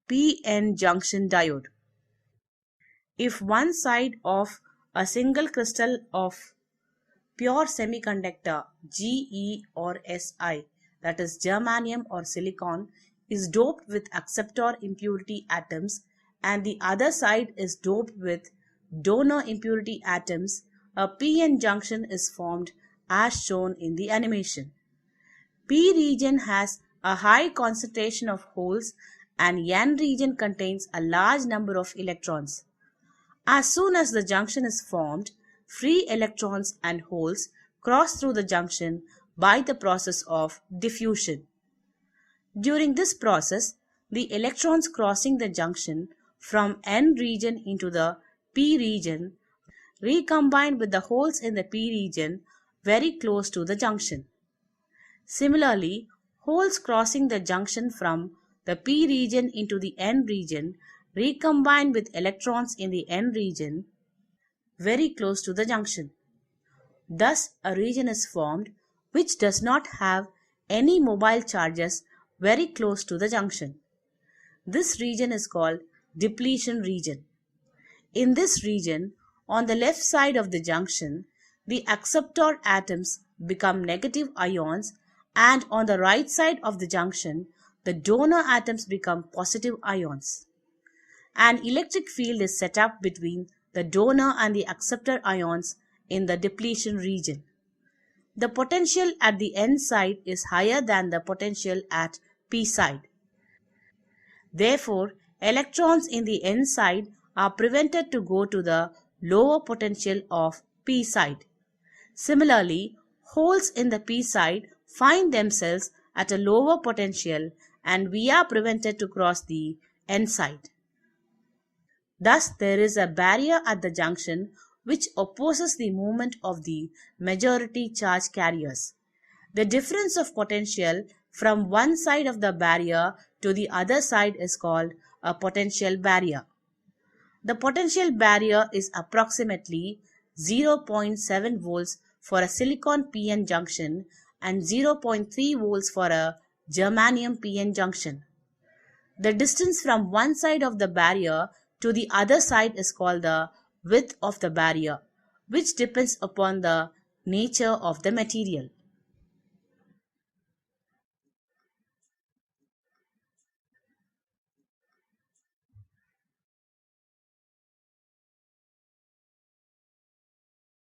p-n junction diode. If one side of a single crystal of pure semiconductor Ge or Si, that is germanium or silicon, is doped with acceptor impurity atoms and the other side is doped with donor impurity atoms, a p-n junction is formed as shown in the animation. P region has a high concentration of holes and N region contains a large number of electrons. As soon as the junction is formed, free electrons and holes cross through the junction by the process of diffusion. During this process, the electrons crossing the junction from N region into the P region recombine with the holes in the P region very close to the junction. Similarly, holes crossing the junction from the P region into the N region recombine with electrons in the N region very close to the junction. Thus, a region is formed which does not have any mobile charges very close to the junction. This region is called depletion region. In this region, on the left side of the junction, the acceptor atoms become negative ions and on the right side of the junction, the donor atoms become positive ions. An electric field is set up between the donor and the acceptor ions in the depletion region. The potential at the N side is higher than the potential at P side. Therefore, electrons in the N side are prevented to go to the lower potential of P side. Similarly, holes in the P side find themselves at a lower potential and we are prevented to cross the N side. Thus, there is a barrier at the junction which opposes the movement of the majority charge carriers. The difference of potential from one side of the barrier to the other side is called a potential barrier. The potential barrier is approximately 0.7 volts for a silicon p-n junction and 0.3 volts for a germanium p-n junction. The distance from one side of the barrier to the other side is called the width of the barrier, which depends upon the nature of the material.